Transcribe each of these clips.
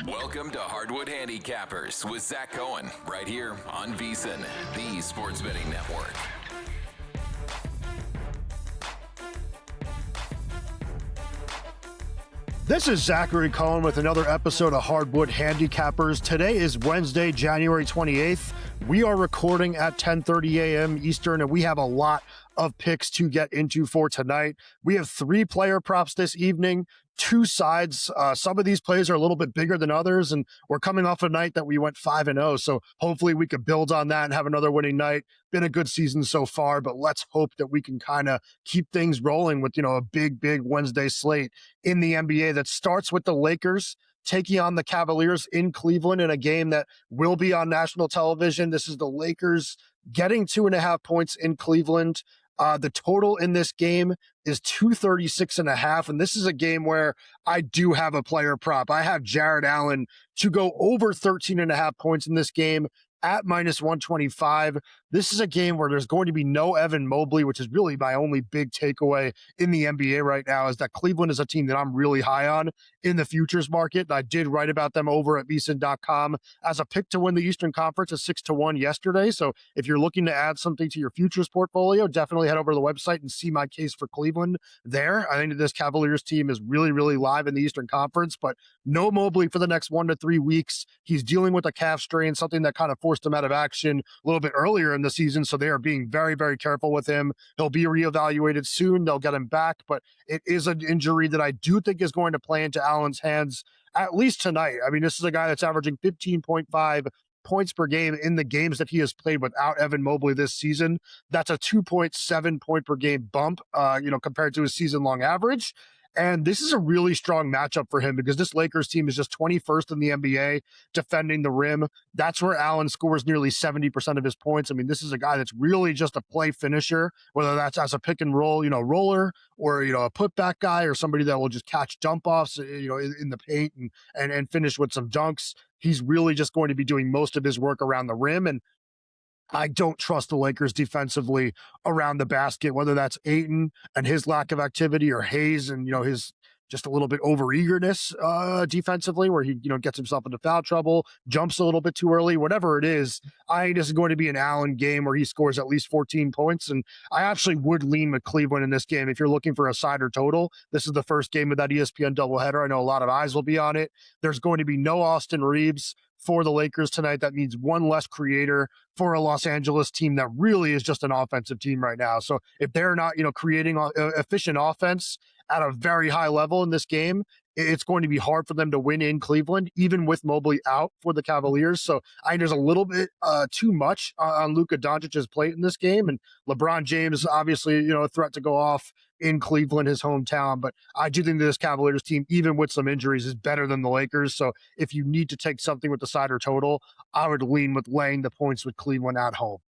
Welcome to Hardwood Handicappers with Zach Cohen, right here on VSiN, the Sports Betting Network. This is Zachary Cohen with another episode of Hardwood Handicappers. Today is Wednesday, January 28th. We are recording at 10:30 a.m. Eastern, and we have a lot of picks to get into for tonight. We have 3 player props this evening, 2 sides. Some of these plays are a little bit bigger than others, and we're coming off a night that we went 5-0, so hopefully we could build on that and have another winning night. Been a good season so far, but let's hope that we can kind of keep things rolling with, a big Wednesday slate in the NBA that starts with the Lakers taking on the Cavaliers in Cleveland in a game that will be on national television. This is the Lakers getting 2.5 points in Cleveland. The total in this game is 236.5, and this is a game where I do have a player prop. I have Jared Allen to go over 13.5 points in this game at -125. This is a game where there's going to be no Evan Mobley, which is really my only big takeaway in the NBA right now, is that Cleveland is a team that I'm really high on in the futures market. I did write about them over at VSiN.com as a pick to win the Eastern Conference at 6-1 yesterday. So if you're looking to add something to your futures portfolio, definitely head over to the website and see my case for Cleveland there. I think that this Cavaliers team is really live in the Eastern Conference, but no Mobley for the next 1 to 3 weeks. He's dealing with a calf strain, something that kind of forced him out of action a little bit earlier in the season, so they are being very careful with him. He'll be reevaluated soon. They'll get him back, but it is an injury that I do think is going to play into Allen's hands at least tonight. I mean, this is a guy that's averaging 15.5 points per game in the games that he has played without Evan Mobley this season. That's a 2.7 point per game bump, compared to his season-long average. And this is a really strong matchup for him because this Lakers team is just 21st in the NBA defending the rim. That's where Allen scores nearly 70% of his points. I mean, this is a guy that's really just a play finisher, whether that's as a pick and roll, roller, or, a putback guy, or somebody that will just catch dump offs, in the paint and finish with some dunks. He's really just going to be doing most of his work around the rim. And I don't trust the Lakers defensively around the basket, whether that's Ayton and his lack of activity, or Hayes and, his just a little bit over-eagerness defensively, where he, gets himself into foul trouble, jumps a little bit too early, whatever it is. I think this is going to be an Allen game where he scores at least 14 points, and I actually would lean with Cleveland in this game. If you're looking for a side or total, this is the first game of that ESPN doubleheader. I know a lot of eyes will be on it. There's going to be no Austin Reeves for the Lakers tonight. That means one less creator for a Los Angeles team that really is just an offensive team right now. So if they're not, creating efficient offense at a very high level in this game, it's going to be hard for them to win in Cleveland, even with Mobley out for the Cavaliers. So I think there's a little bit too much on Luka Doncic's plate in this game. And LeBron James, obviously, a threat to go off in Cleveland, his hometown. But I do think this Cavaliers team, even with some injuries, is better than the Lakers. So if you need to take something with the side or total, I would lean with laying the points with Cleveland at home.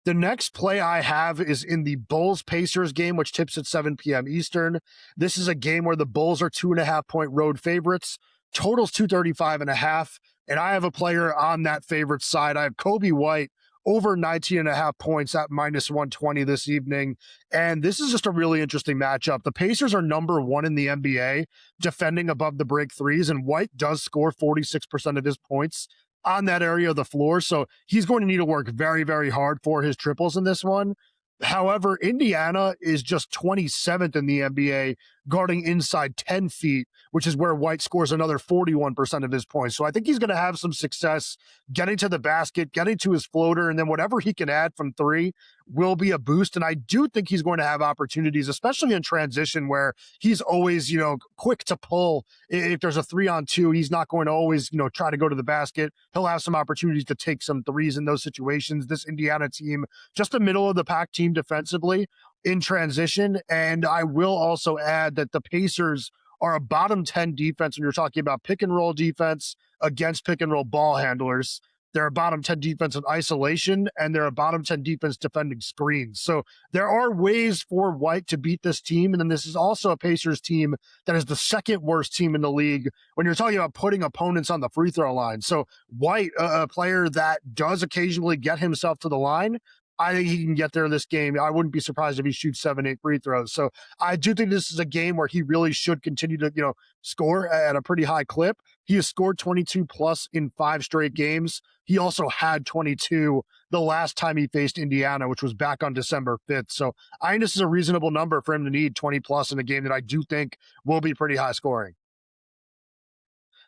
The next play I have is in the Bulls-Pacers game, which tips at 7 p.m. Eastern. This is a game where the Bulls are 2.5 point road favorites. Total's 235.5, and I have a player on that favorite side. I have Kobe White over 19.5 points at -120 this evening. And this is just a really interesting matchup. The Pacers are number 1 in the NBA defending above the break threes, and White does score 46% of his points on that area of the floor. So he's going to need to work very hard for his triples in this one. However, Indiana is just 27th in the NBA guarding inside 10 feet, which is where White scores another 41% of his points. So I think he's going to have some success getting to the basket, getting to his floater, and then whatever he can add from 3 will be a boost. And I do think he's going to have opportunities, especially in transition, where he's always, quick to pull. If there's a 3-on-2, he's not going to always, try to go to the basket. He'll have some opportunities to take some threes in those situations. This Indiana team, just a middle of the pack team defensively in transition. And I will also add that the Pacers are a bottom 10 defense when you're talking about pick and roll defense against pick and roll ball handlers. They're a bottom 10 defense in isolation, and they're a bottom 10 defense defending screens. So there are ways for White to beat this team. And then this is also a Pacers team that is the second worst team in the league when you're talking about putting opponents on the free throw line. So White, a player that does occasionally get himself to the line, I think he can get there in this game. I wouldn't be surprised if he shoots 7-8 free throws. So I do think this is a game where he really should continue to, score at a pretty high clip. He has scored 22 plus in 5 straight games. He also had 22 the last time he faced Indiana, which was back on December 5th. So I think this is a reasonable number for him to need 20 plus in a game that I do think will be pretty high scoring.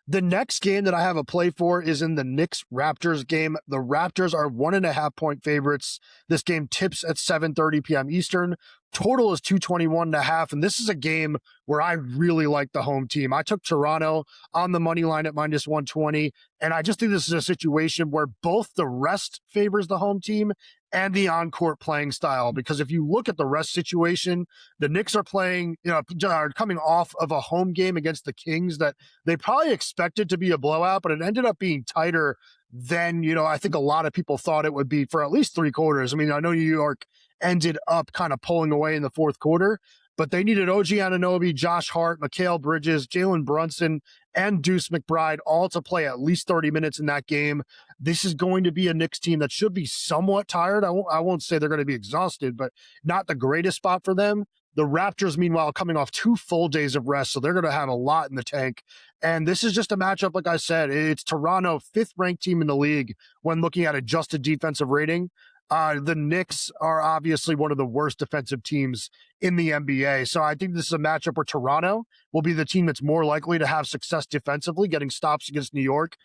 The next game that I have a play for is in the Knicks Raptors game. The Raptors are 1.5 point favorites. This game tips at 7:30 p.m. Eastern. Total is 221.5. And this is a game where I really like the home team. I took Toronto on the money line at -120. And I just think this is a situation where both the rest favors the home team and the on-court playing style. Because if you look at the rest situation, the Knicks are playing, are coming off of a home game against the Kings that they probably expected to be a blowout, but it ended up being tighter than, I think a lot of people thought it would be for at least 3 quarters. I mean, I know New York ended up kind of pulling away in the 4th quarter, but they needed OG Anunoby, Josh Hart, Mikal Bridges, Jalen Brunson, and Deuce McBride all to play at least 30 minutes in that game. This is going to be a Knicks team that should be somewhat tired. I won't say they're going to be exhausted, but not the greatest spot for them. The Raptors, meanwhile, coming off 2 full days of rest, so they're going to have a lot in the tank. And this is just a matchup, like I said, it's Toronto, 5th-ranked team in the league when looking at adjusted defensive rating. The Knicks are obviously one of the worst defensive teams in the NBA. So I think this is a matchup where Toronto will be the team that's more likely to have success defensively, getting stops against New York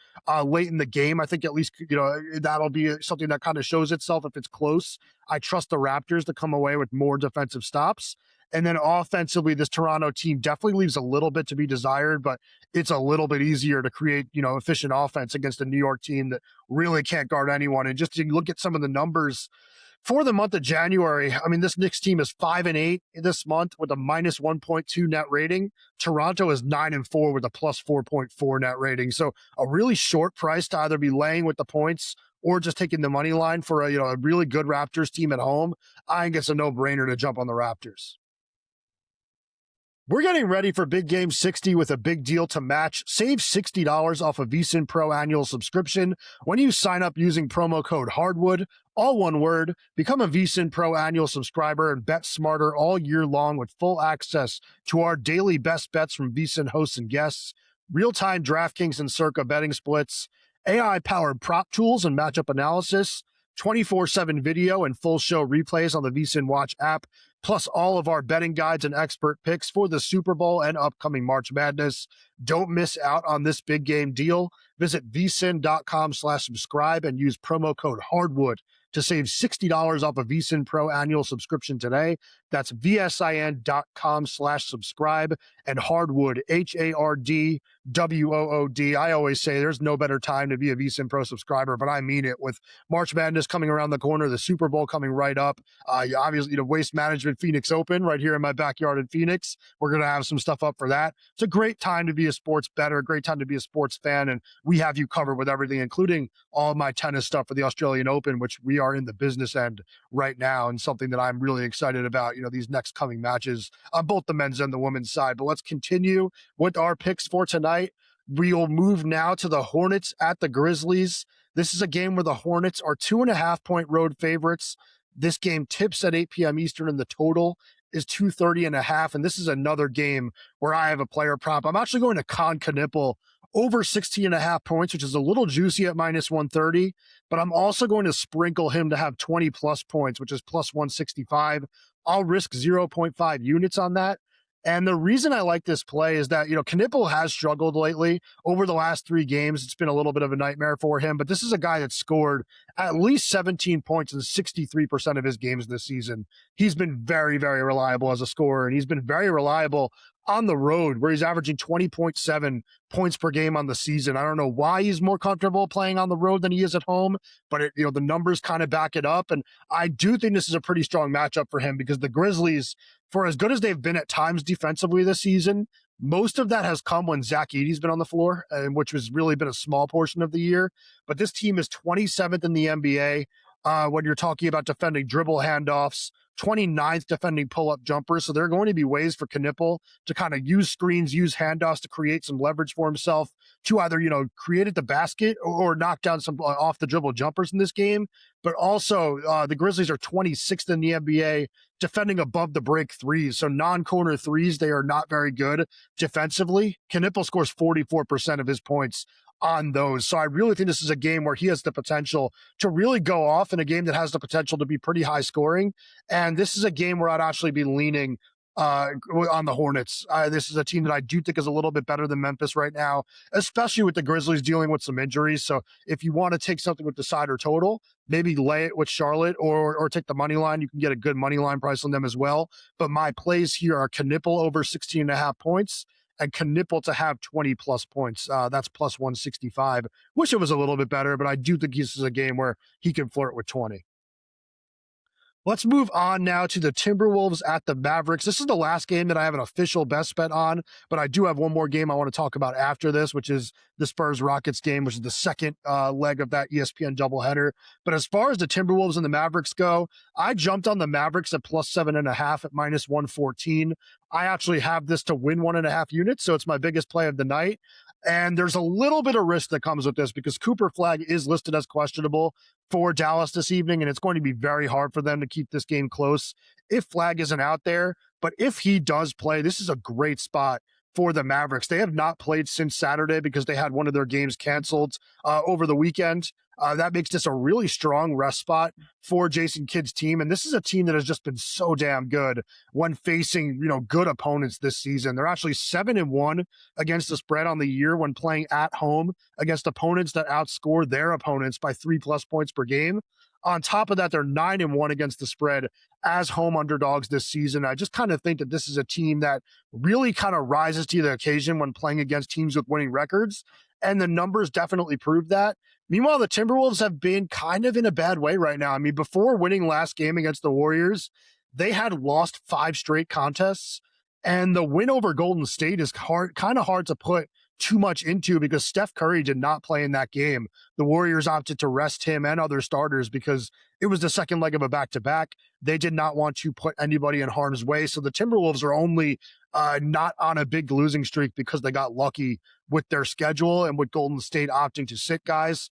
late in the game. I think at least, that'll be something that kind of shows itself if it's close. I trust the Raptors to come away with more defensive stops. And then offensively, this Toronto team definitely leaves a little bit to be desired, but it's a little bit easier to create, efficient offense against a New York team that really can't guard anyone. And just to look at some of the numbers for the month of January, I mean, this Knicks team is 5-8 this month with a -1.2 net rating. Toronto is 9-4 with a +4.4 net rating. So a really short price to either be laying with the points or just taking the money line for a really good Raptors team at home. I think it's a no-brainer to jump on the Raptors. We're getting ready for Big Game 60 with a big deal to match. Save $60 off a VSiN Pro annual subscription when you sign up using promo code HARDWOOD, all one word. Become a VSiN Pro annual subscriber and bet smarter all year long with full access to our daily best bets from VSiN hosts and guests, real-time DraftKings and Circa betting splits, AI-powered prop tools and matchup analysis, 24/7 video and full show replays on the VSiN Watch app, plus all of our betting guides and expert picks for the Super Bowl and upcoming March Madness. Don't miss out on this big game deal. Visit vsin.com/subscribe and use promo code HARDWOOD to save $60 off a VSiN Pro annual subscription today. That's vsin.com/subscribe and Hardwood, HARDWOOD. I always say there's no better time to be a VSiN Pro subscriber, but I mean it. With March Madness coming around the corner, the Super Bowl coming right up, obviously, Waste Management Phoenix Open right here in my backyard in Phoenix. We're going to have some stuff up for that. It's a great time to be a sports bettor, a great time to be a sports fan, and we have you covered with everything, including all of my tennis stuff for the Australian Open, which we are in the business end right now, and something that I'm really excited about, these next coming matches on both the men's and the women's side. But let's continue with our picks for tonight. We will move now to the Hornets at the Grizzlies. This is a game where the Hornets are 2.5 point road favorites. This game tips at 8 p.m. Eastern, and the total is 230.5. And this is another game where I have a player prop. I'm actually going to Kon Knueppel over 16.5 points, which is a little juicy at -130, but I'm also going to sprinkle him to have 20 plus points, which is +165. I'll risk 0.5 units on that. And the reason I like this play is that, Knueppel has struggled lately. Over the last 3 games, it's been a little bit of a nightmare for him, but this is a guy that scored at least 17 points in 63% of his games this season. He's been very, very reliable as a scorer, and he's been very reliable on the road, where he's averaging 20.7 points per game on the season. I don't know why he's more comfortable playing on the road than he is at home, but the numbers kind of back it up. And I do think this is a pretty strong matchup for him, because the Grizzlies, for as good as they've been at times defensively this season, most of that has come when Zach Edey's been on the floor, which has really been a small portion of the year. But this team is 27th in the NBA when you're talking about defending dribble handoffs, 29th defending pull-up jumpers. So there are going to be ways for Knueppel to kind of use screens, use handoffs to create some leverage for himself to either, create at the basket or knock down some off the dribble jumpers in this game. But also the Grizzlies are 26th in the NBA defending above the break threes. So non-corner threes, they are not very good defensively. Knueppel scores 44% of his points on those. So I really think this is a game where he has the potential to really go off, in a game that has the potential to be pretty high scoring. And this is a game where I'd actually be leaning on the Hornets. This is a team that I do think is a little bit better than Memphis right now, especially with the Grizzlies dealing with some injuries. So if you want to take something with the side or total, maybe lay it with Charlotte or take the money line. You can get a good money line price on them as well. But my plays here are Knueppel over 16.5 points and Knueppel to have 20 plus points. That's plus 165. Wish it was a little bit better, but I do think this is a game where he can flirt with 20. Let's move on now to the Timberwolves at the Mavericks. This is the last game that I have an official best bet on, but I do have one more game I want to talk about after this, which is the Spurs-Rockets game, which is the second leg of that ESPN doubleheader. But as far as the Timberwolves and the Mavericks go, I jumped on the Mavericks at plus 7.5 at minus 114. I actually have this to win 1.5 units, so it's my biggest play of the night. And there's a little bit of risk that comes with this because Cooper Flagg is listed as questionable for Dallas this evening, and it's going to be very hard for them to keep this game close if Flagg isn't out there. But if he does play, this is a great spot for the Mavericks. They have not played since Saturday because they had one of their games canceled over the weekend. That makes this a really strong rest spot for Jason Kidd's team. And this is a team that has just been so damn good when facing, good opponents this season. They're actually 7-1 against the spread on the year when playing at home against opponents that outscore their opponents by 3+ points per game. On top of that, they're 9-1 against the spread as home underdogs this season. I just kind of think that this is a team that really kind of rises to the occasion when playing against teams with winning records. And the numbers definitely prove that. Meanwhile, the Timberwolves have been kind of in a bad way right now. I mean, before winning last game against the Warriors, they had lost 5 straight contests. And the win over Golden State is kind of hard to put too much into because Steph Curry did not play in that game. The Warriors opted to rest him and other starters because it was the second leg of a back-to-back. They did not want to put anybody in harm's way. So the Timberwolves are only not on a big losing streak because they got lucky with their schedule and with Golden State opting to sit guys.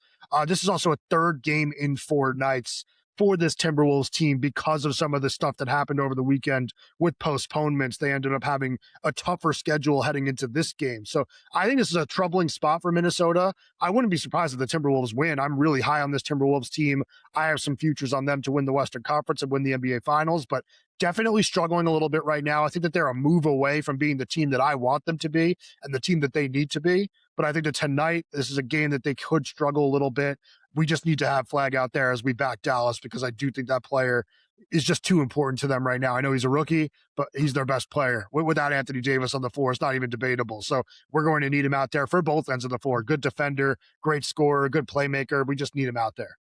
This is also a third game in 4 nights for this Timberwolves team because of some of the stuff that happened over the weekend with postponements. They ended up having a tougher schedule heading into this game. So I think this is a troubling spot for Minnesota. I wouldn't be surprised if the Timberwolves win. I'm really high on this Timberwolves team. I have some futures on them to win the Western Conference and win the NBA Finals, but definitely struggling a little bit right now. I think that they're a move away from being the team that I want them to be and the team that they need to be. But I think that tonight, this is a game that they could struggle a little bit. We just need to have Flagg out there as we back Dallas because I do think that player is just too important to them right now. I know he's a rookie, but he's their best player. Without Anthony Davis on the floor, it's not even debatable. So we're going to need him out there for both ends of the floor. Good defender, great scorer, good playmaker. We just need him out there.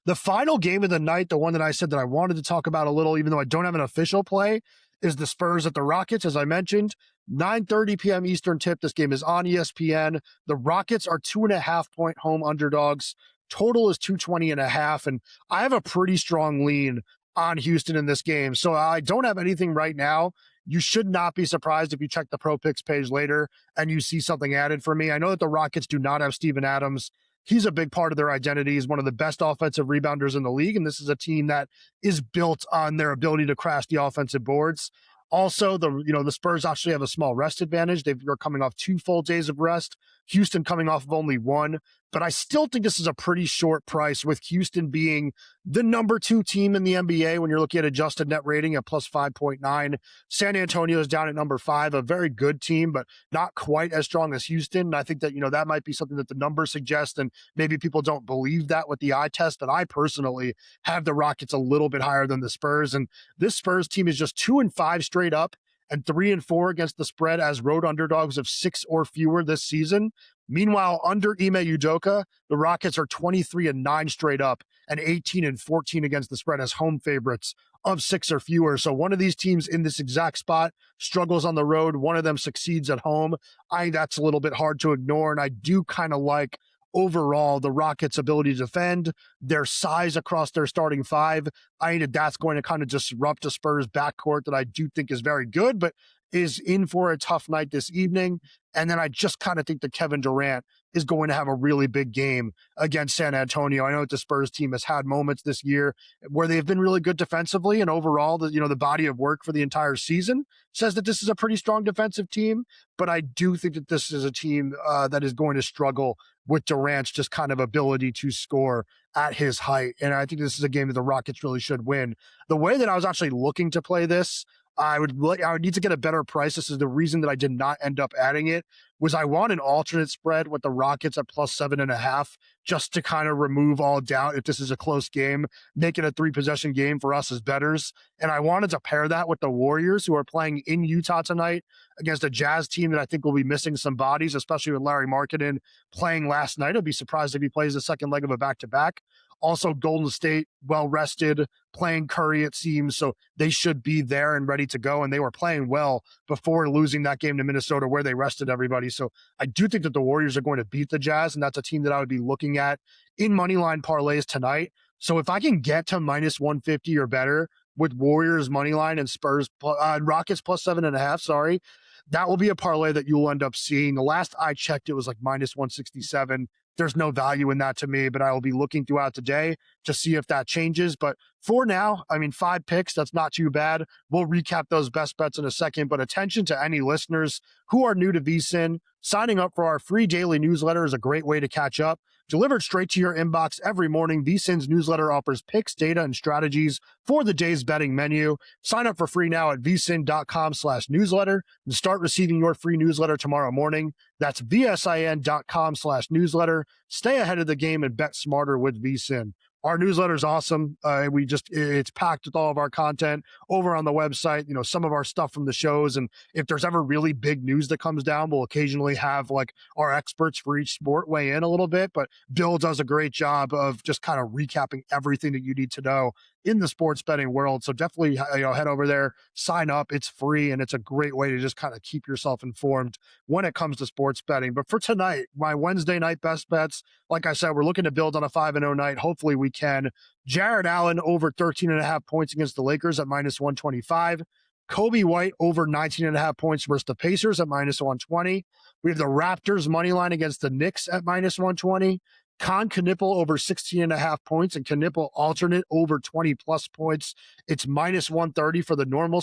The final game of the night, the one that I said that I wanted to talk about a little, even though I don't have an official play, is the Spurs at the Rockets, as I mentioned. 9:30 p.m. Eastern tip. This game is on ESPN. The Rockets are 2.5-point home underdogs. Total is 220.5. And I have a pretty strong lean on Houston in this game. So I don't have anything right now. You should not be surprised if you check the Pro Picks page later and you see something added for me. I know that the Rockets do not have Steven Adams. He's a big part of their identity. He's one of the best offensive rebounders in the league. And this is a team that is built on their ability to crash the offensive boards. Also, the Spurs actually have a small rest advantage. They're coming off 2 full days of rest. Houston coming off of only 1. But I still think this is a pretty short price with Houston being the number 2 team in the NBA when you're looking at adjusted net rating at plus 5.9. San Antonio is down at number 5, a very good team, but not quite as strong as Houston. And I think that, that might be something that the numbers suggest, and maybe people don't believe that with the eye test, but I personally have the Rockets a little bit higher than the Spurs. And this Spurs team is just 2-5 straight up and 3-4 against the spread as road underdogs of 6 or fewer this season. Meanwhile, under Ime Udoka, the Rockets are 23-9 straight up and 18-14 against the spread as home favorites of 6 or fewer. So one of these teams in this exact spot struggles on the road. One of them succeeds at home. I think that's a little bit hard to ignore. And I do kind of like overall, the Rockets' ability to defend, their size across their starting five, I think that's going to kind of disrupt a Spurs backcourt that I do think is very good, but is in for a tough night this evening. And then I just kind of think that Kevin Durant is going to have a really big game against San Antonio. I know that the Spurs team has had moments this year where they've been really good defensively, and overall, the body of work for the entire season says that this is a pretty strong defensive team. But I do think that this is a team that is going to struggle with Durant's just kind of ability to score at his height. And I think this is a game that the Rockets really should win. The way that I was actually looking to play this, I would need to get a better price. This is the reason that I did not end up adding it, was I want an alternate spread with the Rockets at +7.5, just to kind of remove all doubt if this is a close game, make it a 3-possession game for us as bettors. And I wanted to pair that with the Warriors, who are playing in Utah tonight against a Jazz team that I think will be missing some bodies, especially with Larry Markkinen playing last night. I'd be surprised if he plays the second leg of a back-to-back. Also, Golden State, well-rested, playing Curry, it seems, so they should be there and ready to go, and they were playing well before losing that game to Minnesota where they rested everybody. So I do think that the Warriors are going to beat the Jazz, and that's a team that I would be looking at in moneyline parlays tonight. So if I can get to -150 or better with Warriors moneyline and Spurs, Rockets +7.5, that will be a parlay that you'll end up seeing. The last I checked, it was like -167. There's no value in that to me, but I will be looking throughout the day to see if that changes. But for now, 5 picks, that's not too bad. We'll recap those best bets in a second, but attention to any listeners who are new to VSiN. Signing up for our free daily newsletter is a great way to catch up. Delivered straight to your inbox every morning, VSiN's newsletter offers picks, data, and strategies for the day's betting menu. Sign up for free now at vsin.com/newsletter and start receiving your free newsletter tomorrow morning. That's vsin.com/newsletter. Stay ahead of the game and bet smarter with VSiN. Our newsletter is awesome. It's packed with all of our content over on the website, some of our stuff from the shows. And if there's ever really big news that comes down, we'll occasionally have like our experts for each sport weigh in a little bit, but Bill does a great job of just kind of recapping everything that you need to know in the sports betting world. So definitely, head over there, sign up. It's free, and it's a great way to just kind of keep yourself informed when it comes to sports betting. But for tonight, my Wednesday night best bets, like I said, we're looking to build on a 5-0 night. Hopefully we can. Jarrett Allen over 13.5 points against the Lakers at -125. Kobe White over 19.5 points versus the Pacers at -120. We have the Raptors money line against the Knicks at -120. Kon Knueppel over 16.5 points, and Knueppel alternate over 20+ points. It's -130 for the normal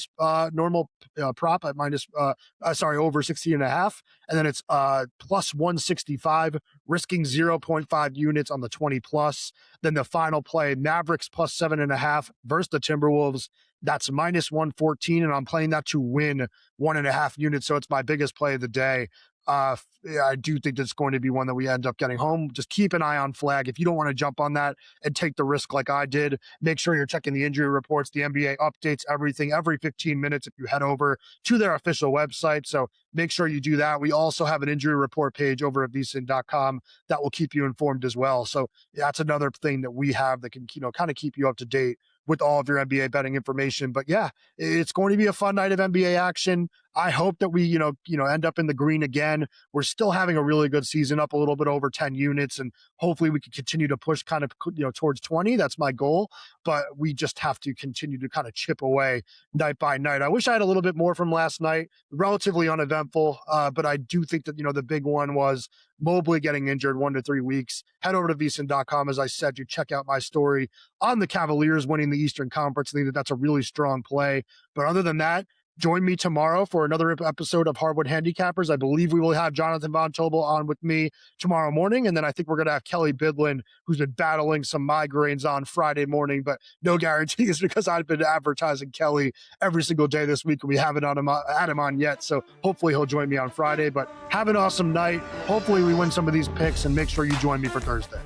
prop at over 16.5. And then it's +165, risking 0.5 units on the 20+. Then the final play, Mavericks +7.5 versus the Timberwolves. That's -114, and I'm playing that to win 1.5 units. So it's my biggest play of the day. I do think that's going to be one that we end up getting home. Just keep an eye on flag. If you don't want to jump on that and take the risk like I did, make sure you're checking the injury reports. The NBA updates everything every 15 minutes if you head over to their official website. So make sure you do that. We also have an injury report page over at vsin.com that will keep you informed as well. So that's another thing that we have that can, kind of keep you up to date with all of your NBA betting information. But yeah, it's going to be a fun night of NBA action. I hope that we, end up in the green again. We're still having a really good season, up a little bit over 10 units, and hopefully we can continue to push kind of, towards 20. That's my goal, but we just have to continue to kind of chip away night by night. I wish I had a little bit more from last night, relatively uneventful, but I do think that, the big one was Mobley getting injured 1 to 3 weeks. Head over to vsin.com, as I said, to check out my story on the Cavaliers winning the Eastern Conference. I think that that's a really strong play. But other than that, join me tomorrow for another episode of Hardwood Handicappers. I believe we will have Jonathan Von Tobel on with me tomorrow morning. And then I think we're going to have Kelly Bidlin, who's been battling some migraines, on Friday morning, but no guarantees because I've been advertising Kelly every single day this week and we haven't had him on yet. So hopefully he'll join me on Friday, but have an awesome night. Hopefully we win some of these picks, and make sure you join me for Thursday.